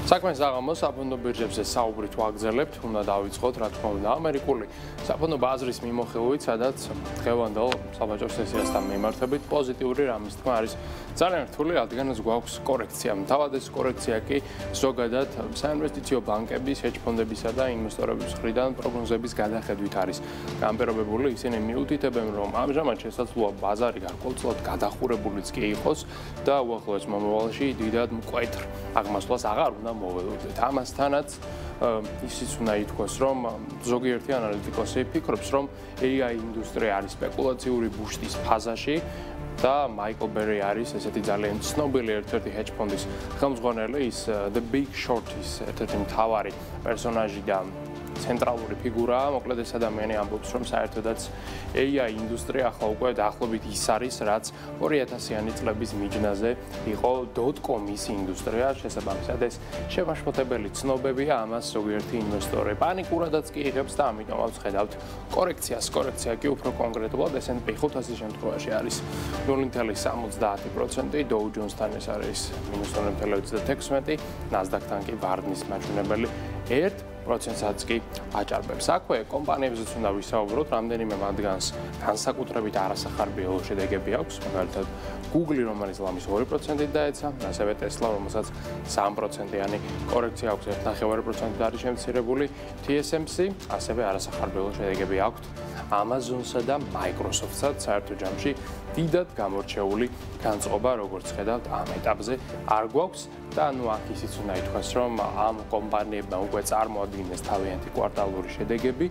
საქმეს აღამოს საფონდო ბირჟებზე საუბრით ვაგრძელებთ, უნდა დავიწყოთ, რა თქმა უნდა, ამერიკული საფონდო ბაზრის მიმოხილვით, სადაც დღევანდელ საბაჟო სესიასთან მიმართებით პოზიტიური რამის თქმა არის ძალიან რთული, რადგანაც გვაქვს კორექცია. თავად ეს კორექცია კი ზოგადად საინვესტიციო ბანკების, ჰედჯ ფონდებისა და ინვესტორების მხრიდან პროგნოზების გადახედვით არის გამპირობებული. ისინი მიუთითებენ, რომ ამჟამად შესაძლოა ბაზარი გარკვეულწილად გადახურებულიც კი იყოს და უახლოეს მომავალში დიდად მკვეთრ აღმასვლას აღარ უნდა მოველოდეთ. ამასთანაც ისიც უნდა ითქვას, რომ ზოგიერთი ანალიტიკოსი ფიქრობს, რომ AI ინდუსტრია არის სპეკულაციური ბუშტის ფაზაში და მაიკლ ბერი არის ესეთი ძალიან ცნობილი ერთ-ერთი ჰედჯ ფონდის ხელმძღვანელი, ის The Big Short-ის ერთ-ერთი მთავარი პერსონაჟი და ცენტრალური ფიგურაა. მოკლედ ეს ადამიანი ამბობს, რომ საერთოდაც AI ინდუსტრია ახლა უკვე დაახლოებით ის არის, რაც 2000-იანი წლების მიჯნაზე იყო .com-ის ინდუსტრია. შესაბამისად ეს შემაშფოთებელი ცნობებია, ამას ზოგიერთი ინვესტორი პანიკურადაც კი იღებს და ამიტომ ვხედავთ კორექციას. კორექცია კი უფრო კონკრეტულად S&P 500-ის შემთხვევაში არის 0.70%, Dow Jones-თან ეს არის -0.36, Nasdaq-თან კი ვარდნის მაჩვენებელი 1%-საც კი აჭარბებს. აქვე კომპანიებზეც უნდა ვისაუბროთ, რამდენიმე მათგანს განსაკუთრებით არასახარბიელო შედეგები აქვს, მაგალითად Google, რომელიც ლამის 2%-ით დაეცა, ასევე Tesla, რომელსაც 3%-იანი კორექცია აქვს, 1.5%-ით არის შემცირებული, TSMC, ასევე არასახარბიელო შედეგები აქვს Amazon-სა და Microsoft-საც საერთო ჯამში დიდად გამორჩეული განწყობა, როგორც ხედავთ, ამ ეტაპზე არ გვაქვს და აქ ისიც უნდა ითქვას, რომ ამ კომპანიებმა უკვე წარმოადგინეს თავიანთი კვარტალური შედეგები,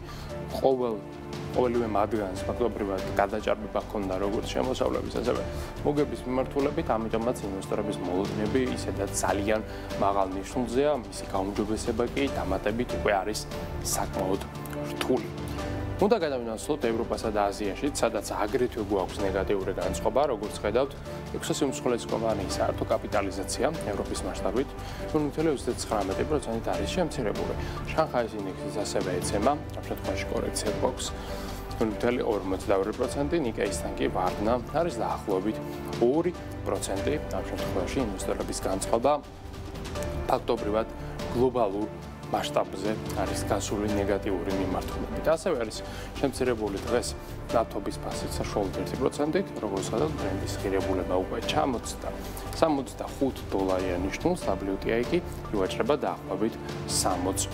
ყოველივე მათგანს ფაქტობრივად გადაჭარბება ჰქონდა როგორც შემოსავლების, ასევე მოგების მიმართულებით, ამიტომაც ინვესტორების მოლოდინები ისედაც ძალიან მაღალ ნიშნულზეა, მისი გაუმჯობესება კი დამატებით უკვე არის საკმაოდ რთული. უნდა გადავინაცვლოთ ევროპასა და აზიაში, სადაც აგრეთვე გვაქვს ნეგატიური განწყობა, როგორც ხედავთ, 600 უმსხვილესი კომპანიის საერთო კაპიტალიზაცია ევროპის მასშტაბით 0.39%-ით არის შემცირებული. შანხაის ინდექსიც ასევე ეცემა, ამ შემთხვევაში კორექცია გვაქვს 0.42%, ნიკეისთან კი ვარდნა არის დაახლოებით 2%, ამ შემთხვევაში ინვესტორების განწყობა ფაქტობრივად გლობალურ მასშტაბზე არის გასული ნეგატიური მიმართულებით. ასევე არის შემცირებული დღეს ნავთობის ფასიც საშუალოდ 1%-ით, როგორც ხედავთ, ბრენდის ღირებულება უკვე ჩამოწდა $65 ნიშნულს, WTI კი ივაჭრება დაახლოებით $60.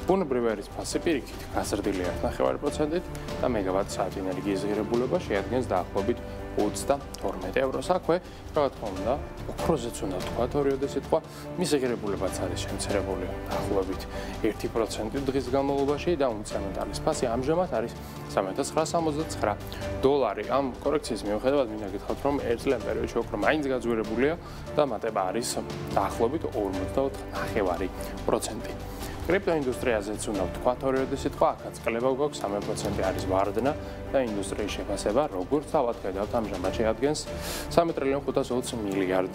ბუნებრივი ერის ფასი პირიქით გაზრდილია 1.5%-ით და მეგავატ-საათი ენერგიის ღირებულება შეადგენს დაახლოებით €22. აქვე, რა თქმა უნდა, ოქროზეც უნდა ვთქვათ ორიოდე სიტყვა, მისი ღირებულებაც არის შემცირებული დაახლოებით 1% დღის განმავლობაში და უნცია მეტალის ფასი ამჟამად არის $369. ამ კორექციის მიუხედავად მინდა გითხრათ, რომ ერთ წლიან პერიოდში ოქრო მაინც გაძვირებულია და მატება არის დაახლოებით 54.5%. კრიპტოინდუსტრიაზეც უნდა ვთქვათ ორიოდე სიტყვა, აქაც კლება გვაქვს 3% არის ვარდნა და ინდუსტრიის შეფასება, როგორც თავად ხედავთ, ამჟამად შეადგენს $3.520 მილიარდ.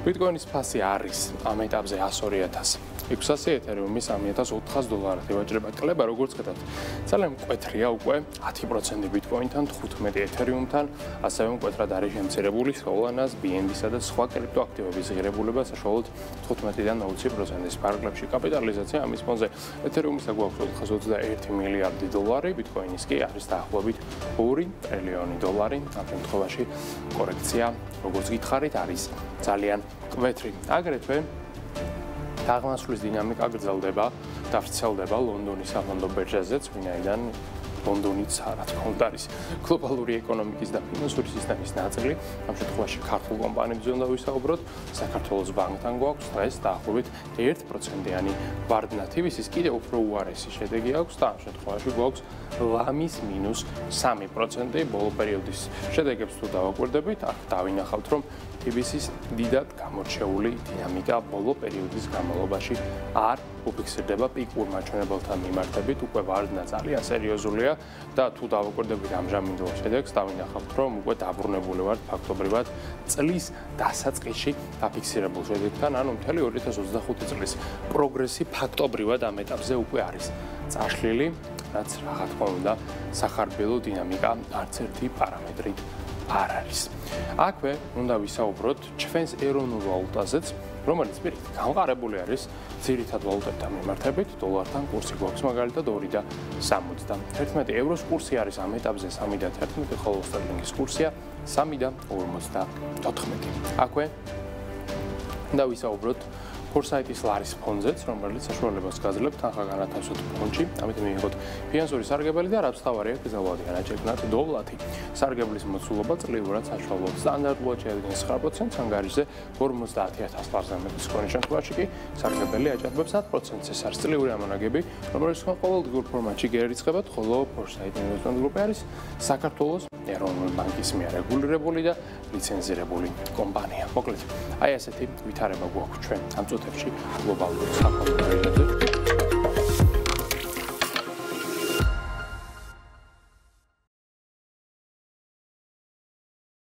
ბიტკოინის ფასი არის ამ ეტაპზე $102,600, ეთერიუმის $3,400 ივაჭრება. კლება როგორც ხედავთ, ძალიან მკვეთრია უკვე 10% ბიტკოინთან, 15 ეთერიუმთან, ასევე მკვეთრად არის შემცირებული Solana-ს, BNB-სა და სხვა კრიპტოაქტივების ღირებულება საშუალოდ 15-დან 20%-ის ფარგლებში. კაპიტალიზაცია ამის ფონზე ეთერიუმისა გვაქვს $421 მილიარდი, ბიტკოინის კი არის დაახლოებით $2 ტრილიონი. ამ შემთხვევაში კორექცია, როგორც გითხარით, არის ძალიან მკვეთრი. აგრეთვე დაღმასვლის დინამიკა გრძელდება და ვრცელდება ლონდონის საფონდო ბირჟაზეც, ვინაიდან ლონდონიც რა თქმა უნდა არის გლობალური ეკონომიკის და ფინანსური სისტემის ნაწილი. ამ შემთხვევაში ქართულ კომპანიებზე უნდა ვისაუბროთ, საქართველოს ბანკთან გვაქვს დღეს დაახლოებით 1%-იანი ვარდნა. TVS-ის კიდევ უფრო უარესი შედეგი აქვს და ამ შემთხვევაში გვაქვს ლამის -3%. ბოლო პერიოდის შედეგებს თუ დავაკვირდებით, აქ დავინახავთ, რომ TVS-ის დიდად გამორჩეული დინამიკა ბოლო პერიოდის განმავლობაში არ უფიქსირდება პიკურ მაჩვენებელთან მიმართებით, უკვე ვარდნა ძალიან სერიოზულია და თუ დავაკვირდებით ამჟამინდელ შედეგს, დავინახავთ, რომ უკვე დაბრუნებული ვართ ფაქტობრივად წლის დასაწყისში დაფიქსირებულ შედეგთან, ანუ მთელი 2025 წლის პროგრესი ფაქტობრივად ამ ეტაპზე უკვე არის წაშლილი, რაც რა თქმა უნდა სახარბიელო დინამიკა არც ერთი პარამეტრით არ არის. აქვე უნდა ვისაუბროთ ჩვენს ეროვნულ ვალუტაზეც, რომელიც პირით გამყარებული არის ძირითად ვალუტებთან მიმართებით, დოლართან კურსი გვაქვს მაგალითად 2.70. ევროს კურსი არის ამ ეტაპზე 3.11, ხოლო სტერლინგის კურსია 3.54. აქვე და ვისაუბროთ ფორსაიტის ლარის ფონზეც, რომელიც საშუალებას გაძლევს თანხა-განათავსოთ ფონდში, ამით მიიღოთ ფინანსური სარგებელი და რაც თავარია გზავალია რაჭერნად დოვლათი. სარგებლის მოცულობა წლიურად საშუალოდ სტანდარტულად შეადგენს 9%-ს, ანგარიშზე 50,000 ლარზე მეტი სქონის შემთხვევაში კი სარგებელი აჭარბებს 10%-ს. ეს არის წლიური ამონაგები, რომელიც ყოველდღიურ ფორმატში გერიცხებათ, ხოლო ფორსაიტ ინვესტმენტ გრუპი არის საქართველოს ეროვნული ბანკის მიერ რეგულირებული და ლიცენზირებული კომპანია. მოკლედ, აი ასეთი ვითარება გვაქვს ჩვენ ამ წუთებში გლობალურ საქონლის რынке.